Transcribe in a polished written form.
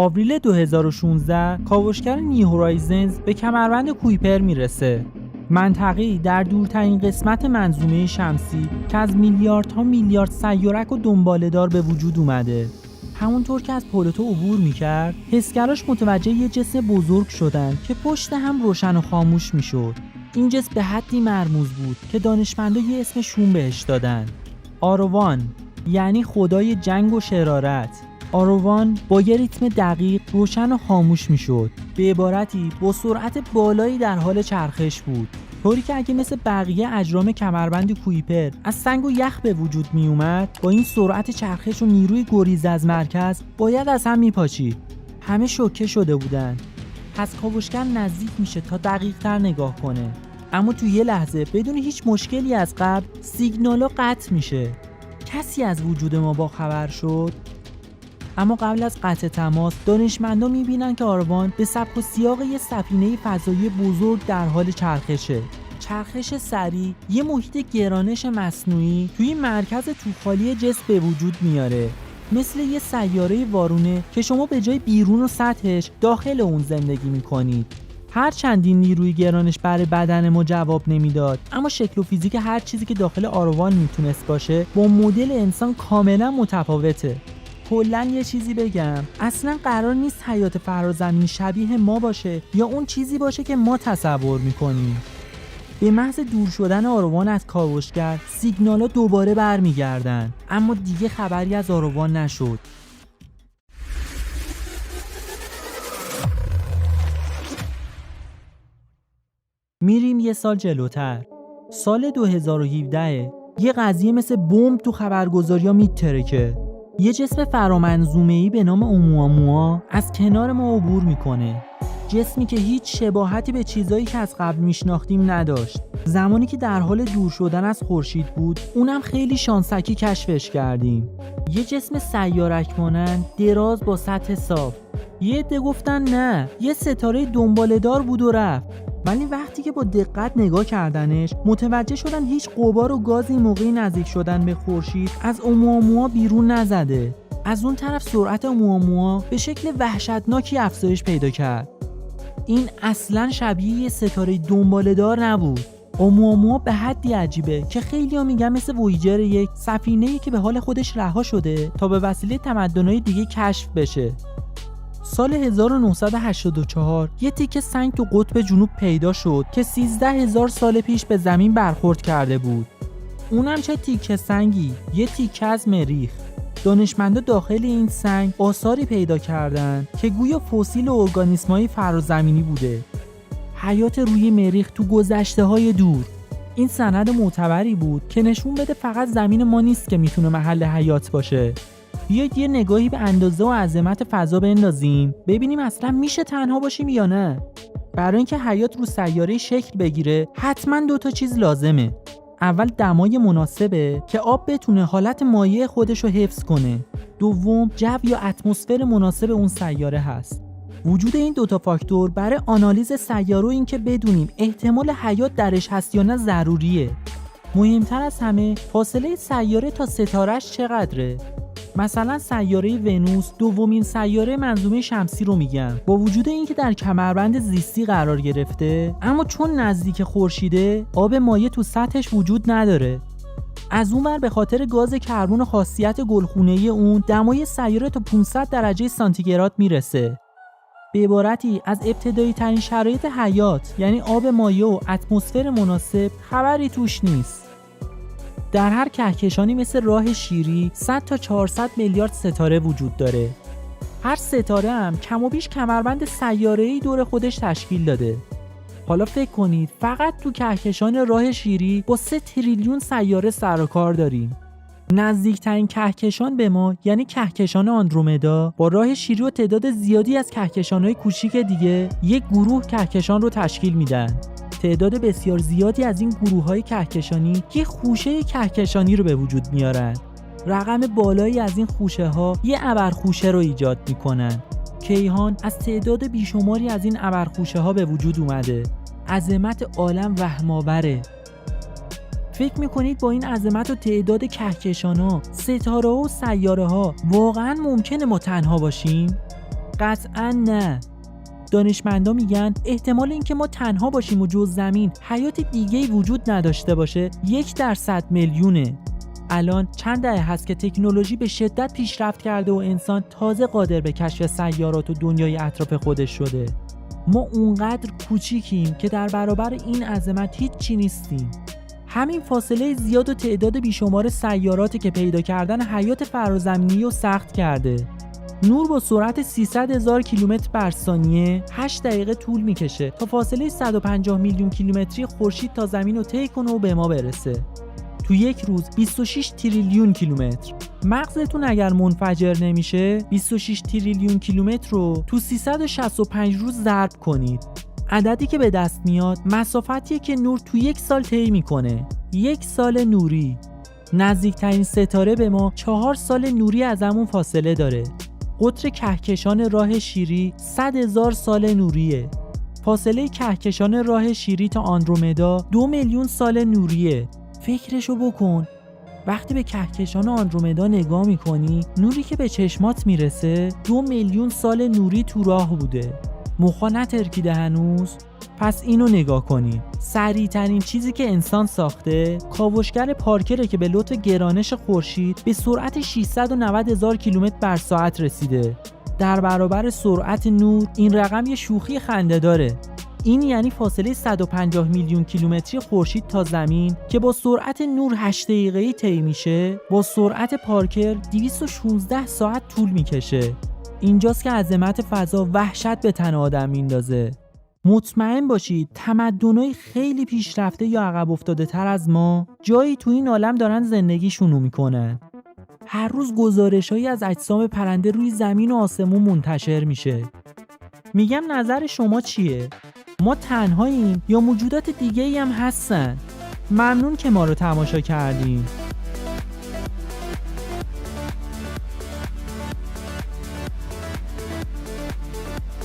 آوریل 2016 کاوشگر نیو هورایزنز به کمربند کویپر میرسه. منطقه‌ای در دورترین قسمت منظومه شمسی که از میلیاردها میلیارد سیارک و دنباله‌دار به وجود اومده. همونطور که از پلوتو عبور میکرد، حسگراش متوجه یه جسم بزرگ شدن که پشت هم روشن و خاموش میشد. این جسم به حدی مرموز بود که دانشمندا یه اسم شوم بهش دادن. آروان، یعنی خدای جنگ و شرارت. آروان با یه ریتم دقیق روشن و خاموش میشد. به عبارتی با سرعت بالایی در حال چرخش بود، طوری که اگه مثل بقیه اجرام کمربند کویپر از سنگ و یخ به وجود می اومد، با این سرعت چرخش و نیروی گریز از مرکز باید از هم میپاچید. همه شوکه شده بودن. پس کاوشگر نزدیک میشه تا دقیق تر نگاه کنه، اما تو یه لحظه بدون هیچ مشکلی از قبل سیگنالا قطع میشه. کسی از وجود ما با خبر شد؟ اما قبل از قطع تماس، دانشمندا میبینن که آروان به سبک و سیاق یه سفینه فضایی بزرگ در حال چرخشه. چرخش سریع یه محیط گرانش مصنوعی توی مرکز توخالی جسم به وجود میاره، مثل یه سیاره وارونه که شما به جای بیرون و سطحش داخل اون زندگی میکنید. هر چندین نیروی گرانش برای بدن ما جواب نمیداد، اما شکل و فیزیک هر چیزی که داخل آروان میتونست باشه با مدل انسان کاملا متفاوته. کلاً یه چیزی بگم، اصلا قرار نیست حیات فرازمینی شبیه ما باشه یا اون چیزی باشه که ما تصور میکنیم. به محض دور شدن آروان از کاوشگر، سیگنالا دوباره برمیگردن، اما دیگه خبری از آروان نشد. میریم یه سال جلوتر. سال 2017 یه قضیه مثل بمب تو خبرگزاری‌ها میترکه. یه جسم فرامنظومه‌ای به نام اوموآموا از کنار ما عبور میکنه. جسمی که هیچ شباهتی به چیزایی که از قبل میشناختیم نداشت. زمانی که در حال دور شدن از خورشید بود، اونم خیلی شانسکی کشفش کردیم. یه جسم سیارک مانند، دراز با سطح صاف. یه عده گفتن نه، یه ستاره دنباله‌دار بود و رفت. ولی وقتی که با دقت نگاه کردنش، متوجه شدن هیچ غبار و گازی موقعی نزدیک شدن به خورشید از اوموآموا بیرون نزده. از اون طرف سرعت اوموآموا به شکل وحشتناکی افزایش پیدا کرد. این اصلاً شبیه یه ستاره دنباله‌دار نبود. اوموآموا به حدی عجیبه که خیلی‌ها میگن مثل وویجر یک سفینه‌ای که به حال خودش رها شده تا به وسیله تمدن‌های دیگه کشف بشه. سال 1984 یه تیکه سنگ تو قطب جنوب پیدا شد که 13,000 سال پیش به زمین برخورد کرده بود. اونم چه تیکه سنگی، یه تیکه از مریخ. دانشمندا داخل این سنگ آثاری پیدا کردن که گویا فسیل ارگانیسم‌های فرازمینی بوده. حیات روی مریخ تو گذشته‌های دور. این سند معتبری بود که نشون بده فقط زمین ما نیست که میتونه محل حیات باشه. بیایید یه نگاهی به اندازه و عظمت فضا بندازیم، ببینیم اصلا میشه تنها باشیم یا نه. برای اینکه حیات رو سیاره شکل بگیره، حتما 2 چیز لازمه. اول دمای مناسبه که آب بتونه حالت مایع خودش رو حفظ کنه. دوم جو یا اتمسفر مناسب اون سیاره هست. وجود این 2 فاکتور برای آنالیز سیاره و اینکه بدونیم احتمال حیات درش هست یا نه ضروریه. مهمتر از همه فاصله سیاره تا ستاره‌اش چقدره. مثلا سیاره ونوس دومین سیاره منظومه شمسی رو میگن. با وجود اینکه در کمربند زیستی قرار گرفته، اما چون نزدیک خورشیده، آب مایع تو سطحش وجود نداره. از اونور به خاطر گاز کربن و خاصیت گلخونه‌ای اون، دمای سیاره تا 500 درجه سانتیگراد میرسه. به عبارتی از ابتدایی ترین شرایط حیات، یعنی آب مایع و اتمسفر مناسب، خبری توش نیست. در هر کهکشانی مثل راه شیری 100 تا 400 میلیارد ستاره وجود داره. هر ستاره هم کم و بیش کمربند سیاره‌ای دور خودش تشکیل داده. حالا فکر کنید فقط تو کهکشان راه شیری با 3 تریلیون سیاره سر و کار داریم. نزدیکترین کهکشان به ما یعنی کهکشان آندرومدا با راه شیری و تعداد زیادی از کهکشان‌های کوچیک دیگه یک گروه کهکشان رو تشکیل میدن. تعداد بسیار زیادی از این گروه‌های کهکشانی یه خوشه کهکشانی رو به وجود میارن. رقم بالایی از این خوشه‌ها یه ابرخوشه رو ایجاد میکنن. کیهان از تعداد بیشماری از این ابرخوشه‌ها به وجود اومده. عظمت عالم وهم‌آوره. فکر میکنید با این عظمت و تعداد کهکشان‌ها، ستاره‌ها و سیاره‌ها واقعاً ممکنه ما تنها باشیم؟ قطعاً نه. دانشمندا میگن احتمال اینکه ما تنها باشیم و جز زمین حیات دیگه‌ای وجود نداشته باشه 1 در 100 میلیونه. الان چند دهه هست که تکنولوژی به شدت پیشرفت کرده و انسان تازه قادر به کشف سیارات و دنیای اطراف خودش شده. ما اونقدر کوچیکیم که در برابر این عظمت هیچ چی نیستیم. همین فاصله زیاد و تعداد بیشمار سیاراتی که پیدا کردن حیات فرازمینی رو سخت کرده. نور با سرعت 300,000 کیلومتر بر ثانیه 8 دقیقه طول میکشه تا فاصله 150 میلیون کیلومتری خورشید تا زمین رو طی کنه و به ما برسه. تو یک روز 26 تریلیون کیلومتر. مغزتون اگر منفجر نمیشه 26 تریلیون کیلومتر رو تو 365 روز ضرب کنید. عددی که به دست میاد مسافتیه که نور تو 1 سال طی میکنه. 1 سال نوری. نزدیکترین ستاره به ما 4 سال نوری از همون فاصله داره. قطر کهکشان راه شیری 100,000 سال نوریه. فاصله کهکشان راه شیری تا آندرومدا 2 میلیون سال نوریه. فکرشو بکن. وقتی به کهکشان آندرومدا نگاه میکنی نوری که به چشمات میرسه 2 میلیون سال نوری تو راه بوده. مخا نترکیده هنوز؟ پس اینو نگاه کنی. سریع‌ترین چیزی که انسان ساخته کاوشگر پارکره که به لطف گرانش خورشید به سرعت 690,000 کیلومتر بر ساعت رسیده. در برابر سرعت نور این رقم یه شوخی خنده داره. این یعنی فاصله 150 میلیون کیلومتری خورشید تا زمین که با سرعت نور 8 دقیقه‌ای طی میشه، با سرعت پارکر 216 ساعت طول میکشه. اینجاست که عظمت فضا وحشت به تن آدم میندازه. مطمئن باشید تمدن‌های خیلی پیشرفته یا عقب افتاده تر از ما جایی تو این عالم دارن زندگیشونو میکنن. هر روز گزارش‌هایی از اجسام پرنده روی زمین و آسمون منتشر میشه. میگم نظر شما چیه؟ ما تنهاییم یا موجودات دیگه‌ای هم هستن؟ ممنون که ما رو تماشا کردین.